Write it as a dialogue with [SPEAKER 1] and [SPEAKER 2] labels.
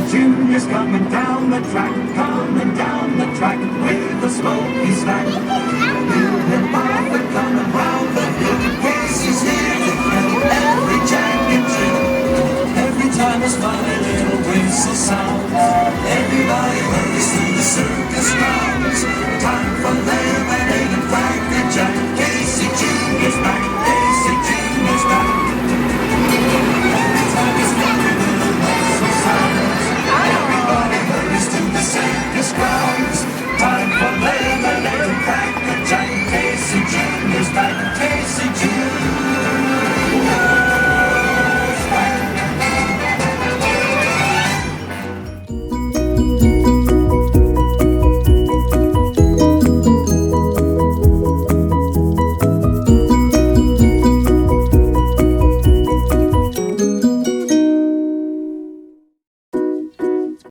[SPEAKER 1] Junior's coming down the track with a smoky snack. Bill and Martha coming round the hill. Casey's here to thrill every Jack and Jill. Every time a funny little whistle sounds, everybody hurries to the circus ground.